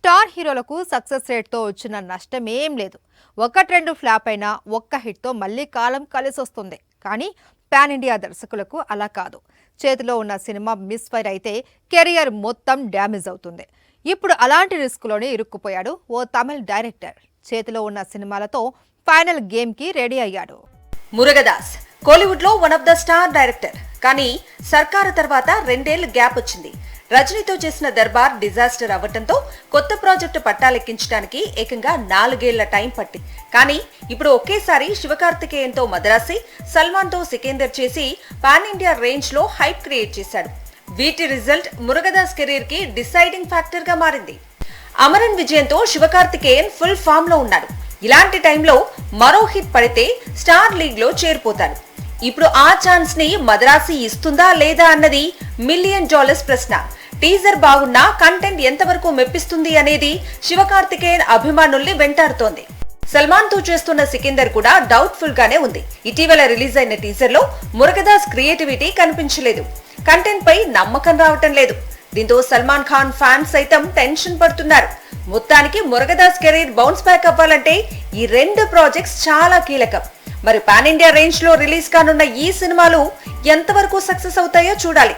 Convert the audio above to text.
Star హీరోలకు success రేట్తో వచ్చిన నష్టమేం లేదు. ఒకటి రెండు ఫ్లాప్ అయినా ఒక్క హిట్తో మళ్ళీ కాలం కలిసొస్తుంది. కానీ పాన్ ఇండియా దర్శకులకు అలా కాదు. చేతిలో ఉన్న సినిమా మిస్ ఫైర్ అయితే కెరియర్ మొత్తం డ్యామేజ్ అవుతుంది. ఇప్పుడు అలాంటి రిస్క్లోనే ఇరుక్కుపోయాడు ఓ తమిళ్ డైరెక్టర్. చేతిలో ఉన్న సినిమాలతో ఫైనల్ గేమ్కి రెడీ అయ్యాడు. మురుగదాస్ కోలీవుడ్ లో one of the star director. కానీ సర్కారు తర్వాత 2 ఏళ్ల గ్యాప్ వచ్చింది. రజనీతో చేసిన దర్బార్ డిజాస్టర్ అవ్వటంతో కొత్త ప్రాజెక్టు పట్టాలెక్కించడానికి ఏకంగా 4 ఏళ్ల టైం పట్టింది. కానీ ఇప్పుడు ఒకేసారి శివకార్తికేయన్తో మద్రాసి, సల్మాన్తో సికిందర్ చేసి పాన్ ఇండియా రేంజ్ లో హైప్ క్రియేట్ చేశాడు. వీటి రిజల్ట్ మురుగదాస్ కెరీర్ కి డిసైడింగ్ ఫ్యాక్టర్ గా మారింది. అమరన్ విజయంతో శివకార్తికేయన్ ఫుల్ ఫామ్ లో ఉన్నాడు. ఇలాంటి టైంలో మరో హిట్ పడితే స్టార్ లీగ్ లో చేరిపోతాడు. ఇప్పుడు ఆ ఛాన్స్ ని మద్రాసి ఇస్తుందా లేదా అన్నది $1 మిలియన్ ప్రశ్న. టీజర్ బాగున్నా కంటెంట్ ఎంతవరకు మెప్పిస్తుంది అనేది శివకార్తికేయన్ అభిమానుల్ని వెంటాడుతోంది. సల్మాన్ తో చేస్తున్న సికిందర్ కూడా డౌట్ఫుల్ గానే ఉంది. ఇటీవల రిలీజ్ అయిన టీజర్ లో మురుగదాస్ క్రియేటివిటీ కనిపించలేదు. కంటెంట్ పై నమ్మకం రావటం లేదు. దీంతో సల్మాన్ ఖాన్ ఫ్యాన్స్ సైతం టెన్షన్ పడుతున్నారు. మొత్తానికి మురుగదాస్ కెరీర్ బౌన్స్ బ్యాక్ అవ్వాలంటే ఈ 2 ప్రాజెక్ట్స్ చాలా కీలకం. మరి పాన్ ఇండియా రేంజ్ లో రిలీజ్ కానున్న ఈ సినిమాలు ఎంతవరకు సక్సెస్ అవుతాయో చూడాలి.